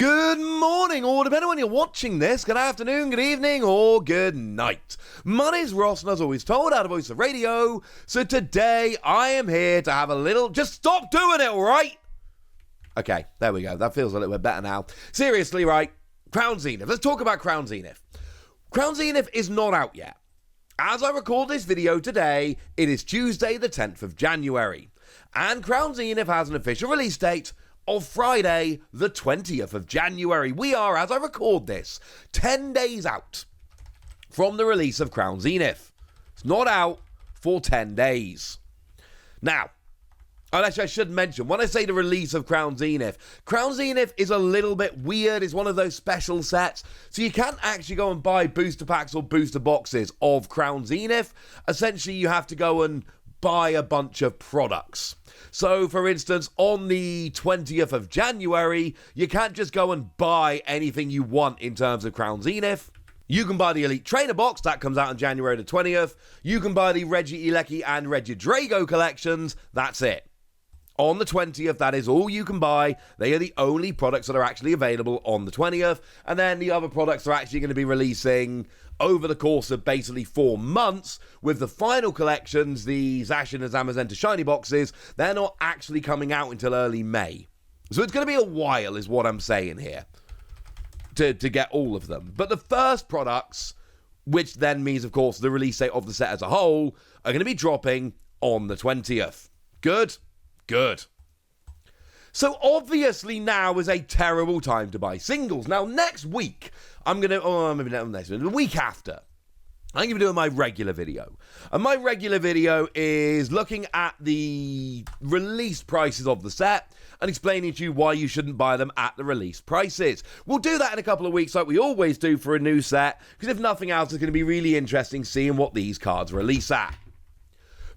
Good morning, or depending on when you're watching this, good afternoon, good evening, or good night. My name's Ross, and as always told, out of Voice of Radio, so today I am here to have a little... Just stop doing it, alright? Okay, there we go. That feels a little bit better now. Seriously, right? Crown Zenith. Let's talk about Crown Zenith. Crown Zenith is not out yet. As I record this video today, it is Tuesday the 10th of January. And Crown Zenith has an official release date of Friday the 20th of January. We are, as I record this, 10 days out from the release of Crown Zenith. It's not out for 10 days. Now, and actually I should mention, when I say the release of Crown Zenith is a little bit weird. It's one of those special sets. So you can't actually go and buy booster packs or booster boxes of Crown Zenith. Essentially, you have to go and buy a bunch of products. So, for instance, on the 20th of January, you can't just go and buy anything you want in terms of Crown Zenith. You can buy the Elite Trainer box, that comes out on January the 20th. You can buy the Regieleki and Regidrago collections, that's it. On the 20th, that is all you can buy. They are the only products that are actually available on the 20th. And then the other products are actually going to be releasing over the course of basically 4 months, with the final collections, the Zacian and Zamazenta shiny boxes, they're not actually coming out until early May. So it's going to be a while, is what I'm saying here, to get all of them. But the first products, which then means, of course, the release date of the set as a whole, are going to be dropping on the 20th. Good? Good. So obviously now is a terrible time to buy singles. Now next week, the week after, I'm going to be doing my regular video. And my regular video is looking at the release prices of the set and explaining to you why you shouldn't buy them at the release prices. We'll do that in a couple of weeks like we always do for a new set, because if nothing else, it's going to be really interesting seeing what these cards release at.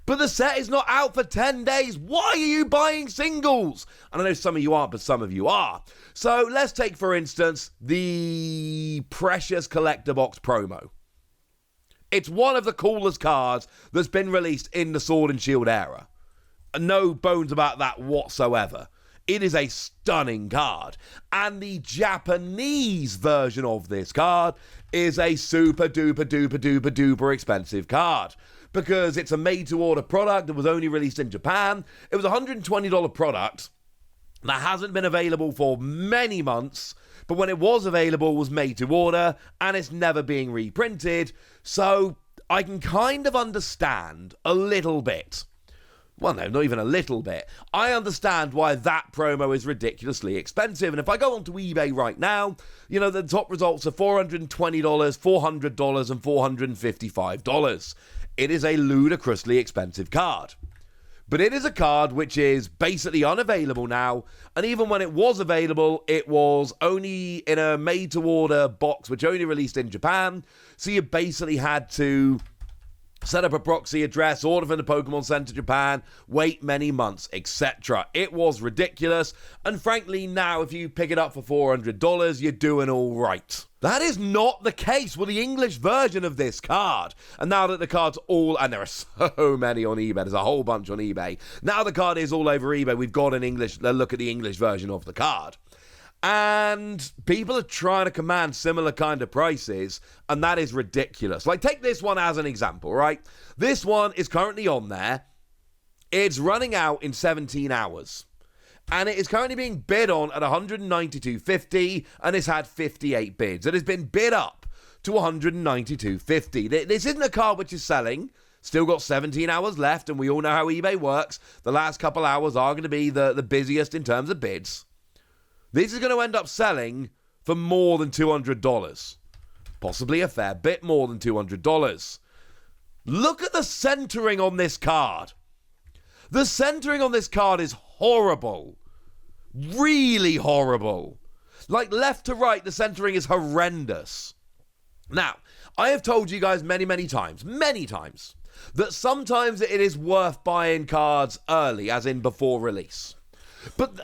But the set is not out for 10 days. Why are you buying singles? And I know some of you aren't, but some of you are. So let's take, for instance, the Precious Collector Box promo. It's one of the coolest cards that's been released in the Sword and Shield era. No bones about that whatsoever. It is a stunning card. And the Japanese version of this card is a super duper duper duper duper expensive card, because it's a made-to-order product that was only released in Japan. It was a $120 product that hasn't been available for many months, but when it was available, it was made-to-order, and it's never being reprinted. So I can kind of understand a little bit. Well, no, not even a little bit. I understand why that promo is ridiculously expensive. And if I go onto eBay right now, you know, the top results are $420, $400, and $455. It is a ludicrously expensive card. But it is a card which is basically unavailable now. And even when it was available, it was only in a made-to-order box, which only released in Japan. So you basically had to set up a proxy address, order from the Pokémon Center Japan, wait many months, etc. It was ridiculous, and frankly, now if you pick it up for $400, you're doing all right. That is not the case with the English version of this card. And now that the card's all, and there are so many on eBay, there's a whole bunch on eBay. Now the card is all over eBay, we've got a look at the English version of the card. And people are trying to command similar kind of prices, and that is ridiculous. Like, take this one as an example, right? This one is currently on there. It's running out in 17 hours. And it is currently being bid on at $192.50, and it's had 58 bids. It has been bid up to $192.50. This isn't a card which is selling. Still got 17 hours left, and we all know how eBay works. The last couple hours are going to be the busiest in terms of bids. This is going to end up selling for more than $200. Possibly a fair bit more than $200. Look at the centering on this card. The centering on this card is horrible. Really horrible. Like, left to right, the centering is horrendous. Now, I have told you guys many times, that sometimes it is worth buying cards early, as in before release.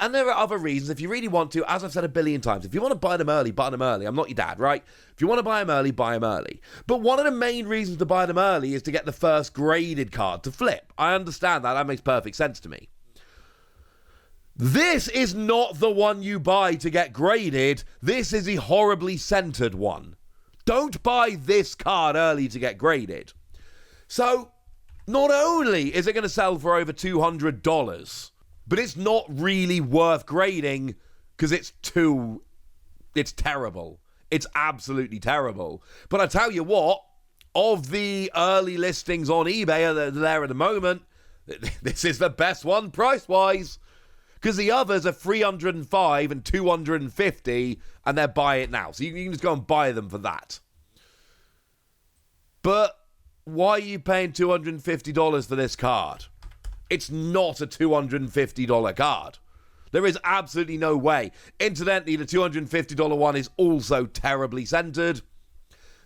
And there are other reasons. If you really want to, as I've said a billion times, if you want to buy them early, buy them early. I'm not your dad, right? If you want to buy them early, buy them early. But one of the main reasons to buy them early is to get the first graded card to flip. I understand that. That makes perfect sense to me. This is not the one you buy to get graded. This is the horribly centered one. Don't buy this card early to get graded. So, not only is it going to sell for over $200, but it's not really worth grading because it's terrible. It's absolutely terrible. But I tell you what, of the early listings on eBay that are there at the moment, this is the best one price-wise. Because the others are $305 and $250, and they're buy it now. So you can just go and buy them for that. But why are you paying $250 for this card? It's not a $250 card. There is absolutely no way. Incidentally, the $250 one is also terribly centered.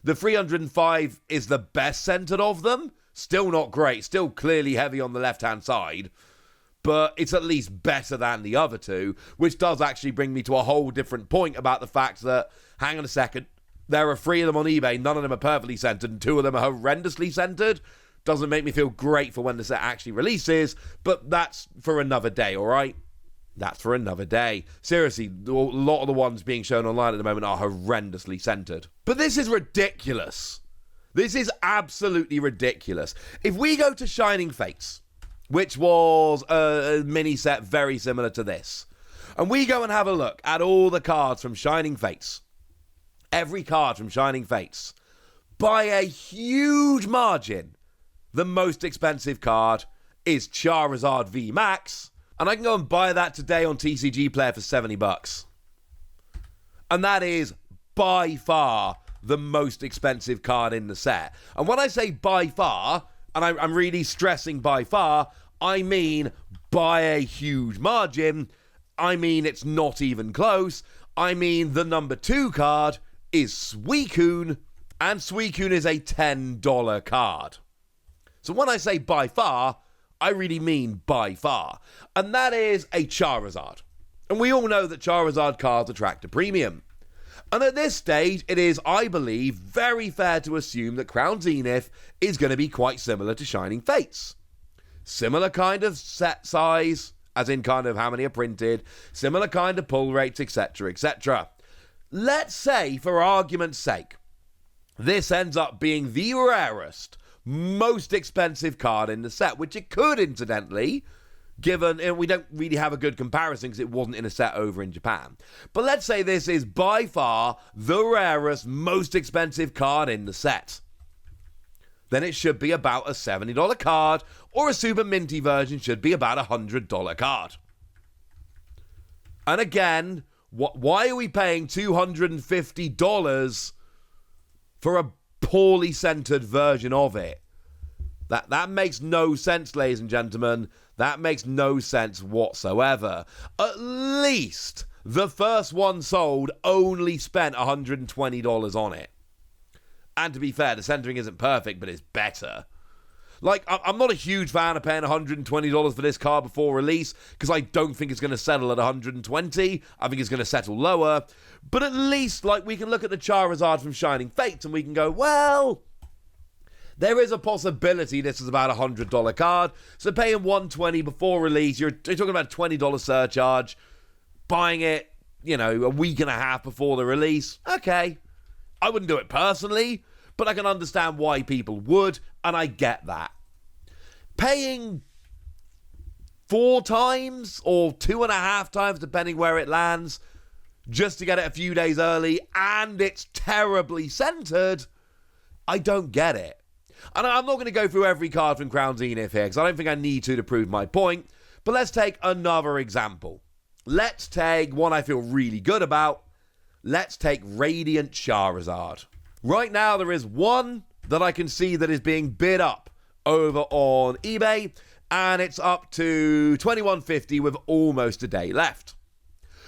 The $305 is the best centered of them. Still not great. Still clearly heavy on the left-hand side. But it's at least better than the other two, which does actually bring me to a whole different point about the fact that, hang on a second, there are 3 of them on eBay, none of them are perfectly centered, and 2 of them are horrendously centered. Doesn't make me feel great for when the set actually releases, but that's for another day, alright? That's for another day. Seriously, a lot of the ones being shown online at the moment are horrendously centered. But this is ridiculous. This is absolutely ridiculous. If we go to Shining Fates, which was a mini set very similar to this, and we go and have a look at all the cards from Shining Fates, every card from Shining Fates, by a huge margin, the most expensive card is Charizard V Max, and I can go and buy that today on TCG Player for $70. And that is by far the most expensive card in the set. And when I say by far, and I'm really stressing by far, I mean by a huge margin. I mean it's not even close. I mean the number 2 card is Suicune, and Suicune is a $10 card. So when I say by far, I really mean by far. And that is a Charizard. And we all know that Charizard cards attract a premium. And at this stage, it is, I believe, very fair to assume that Crown Zenith is going to be quite similar to Shining Fates. Similar kind of set size, as in kind of how many are printed, similar kind of pull rates, etc., etc. Let's say, for argument's sake, this ends up being the rarest, most expensive card in the set, which it could, incidentally, given, and we don't really have a good comparison because it wasn't in a set over in Japan. But let's say this is by far the rarest, most expensive card in the set. Then it should be about a $70 card, or a super minty version should be about a $100 card. And again, why are we paying $250 for a poorly centered version of it? That makes no sense, ladies and gentlemen. That makes no sense whatsoever. At least the first one sold only spent $120 on it. And to be fair, the centering isn't perfect, but it's better. Like, I'm not a huge fan of paying $120 for this card before release, because I don't think it's going to settle at $120. I think it's going to settle lower. But at least, like, we can look at the Charizard from Shining Fates and we can go, well, there is a possibility this is about a $100 card. So paying $120 before release, you're talking about a $20 surcharge. Buying it, a week and a half before the release. Okay. I wouldn't do it personally, but I can understand why people would, and I get that. Paying 4 times or 2.5 times, depending where it lands, just to get it a few days early, and it's terribly centered, I don't get it. And I'm not going to go through every card from Crown Zenith here, because I don't think I need to prove my point, but let's take another example. Let's take one I feel really good about. Let's take Radiant Charizard. Right now, there is one that I can see that is being bid up over on eBay, and it's up to $21.50 with almost a day left.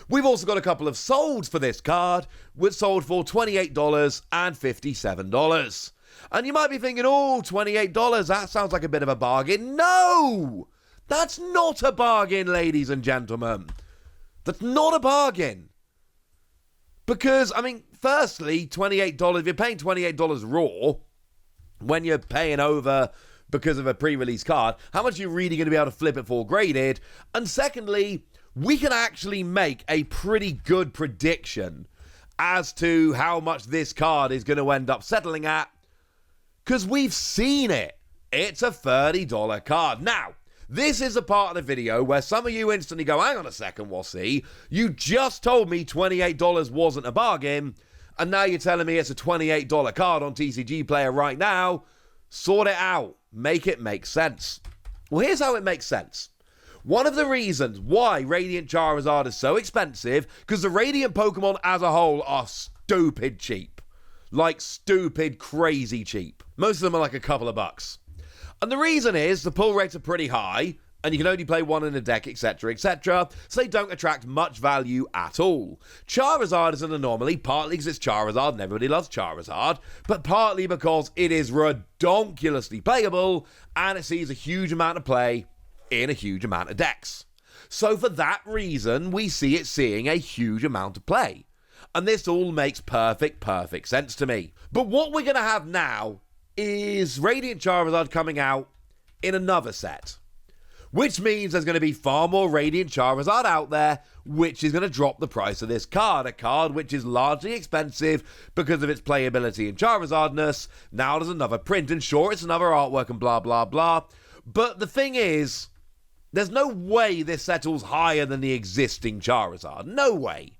We've also got a couple of solds for this card, which sold for $28 and $57. And you might be thinking, oh, $28, that sounds like a bit of a bargain. No! That's not a bargain, ladies and gentlemen. That's not a bargain. Because, firstly, $28, if you're paying $28 raw, when you're paying over because of a pre-release card, how much are you really going to be able to flip it for graded? And secondly, we can actually make a pretty good prediction as to how much this card is going to end up settling at, because we've seen it. It's a $30 card. Now, this is a part of the video where some of you instantly go, hang on a second, Wassy, you just told me $28 wasn't a bargain, and now you're telling me it's a $28 card on TCG Player right now. Sort it out. Make it make sense. Well, here's how it makes sense. One of the reasons why Radiant Charizard is so expensive, because the Radiant Pokemon as a whole are stupid cheap. Like stupid, crazy cheap. Most of them are like a couple of bucks. And the reason is the pull rates are pretty high, and you can only play one in a deck, etc., etc., so they don't attract much value at all. Charizard is an anomaly, partly because it's Charizard and everybody loves Charizard, but partly because it is redonkulously playable, and it sees a huge amount of play in a huge amount of decks. So for that reason, we see it seeing a huge amount of play. And this all makes perfect sense to me. But what we're going to have now is Radiant Charizard coming out in another set, which means there's going to be far more Radiant Charizard out there, which is going to drop the price of this card, a card which is largely expensive because of its playability and Charizardness. Now there's another print, and sure, it's another artwork and blah, blah, blah. But the thing is, there's no way this settles higher than the existing Charizard. No way.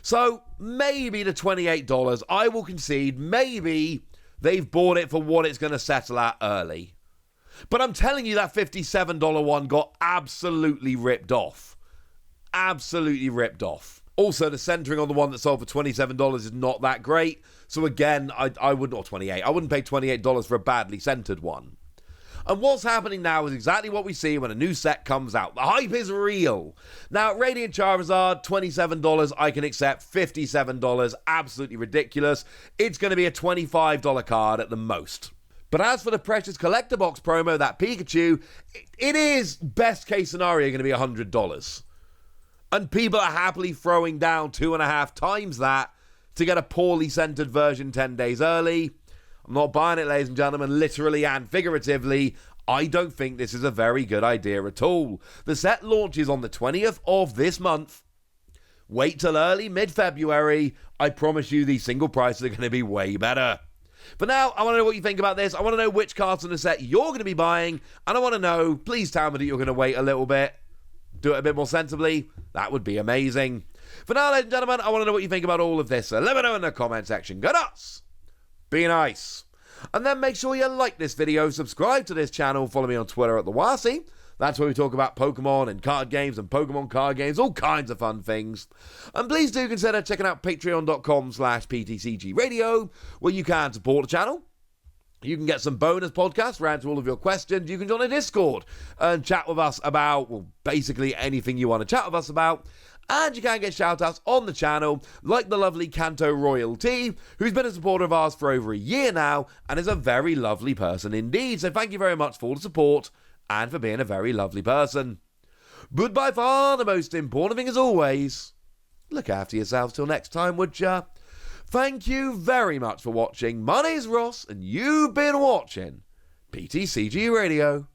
So maybe the $28, I will concede, maybe they've bought it for what it's going to settle at early. But I'm telling you, that $57 one got absolutely ripped off. Absolutely ripped off. Also, the centering on the one that sold for $27 is not that great. So again, I wouldn't, or $28. I wouldn't pay $28 for a badly centered one. And what's happening now is exactly what we see when a new set comes out. The hype is real. Now, Radiant Charizard, $27, I can accept. $57, absolutely ridiculous. It's going to be a $25 card at the most. But as for the Precious Collector Box promo, that Pikachu, it is, best case scenario, going to be $100. And people are happily throwing down 2.5 times that to get a poorly centered version 10 days early. I'm not buying it, ladies and gentlemen, literally and figuratively. I don't think this is a very good idea at all. The set launches on the 20th of this month. Wait till early mid-February. I promise you these single prices are going to be way better. For now, I want to know what you think about this. I want to know which cards in the set you're going to be buying. And I want to know, please tell me that you're going to wait a little bit. Do it a bit more sensibly. That would be amazing. For now, ladies and gentlemen, I want to know what you think about all of this. So let me know in the comment section. Go nuts! Be nice. And then make sure you like this video, subscribe to this channel, follow me on Twitter at the Wassy. That's where we talk about Pokemon and card games and Pokemon card games, all kinds of fun things. And please do consider checking out patreon.com/PTCG Radio, where you can support the channel. You can get some bonus podcasts for answering all of your questions. You can join a Discord and chat with us about, well, basically anything you want to chat with us about. And you can get shout-outs on the channel, like the lovely Kanto Royalty, who's been a supporter of ours for over a year now, and is a very lovely person indeed. So thank you very much for all the support, and for being a very lovely person. But by far the most important thing as always, look after yourselves till next time, would ya? Thank you very much for watching. My name's Ross, and you've been watching PTCG Radio.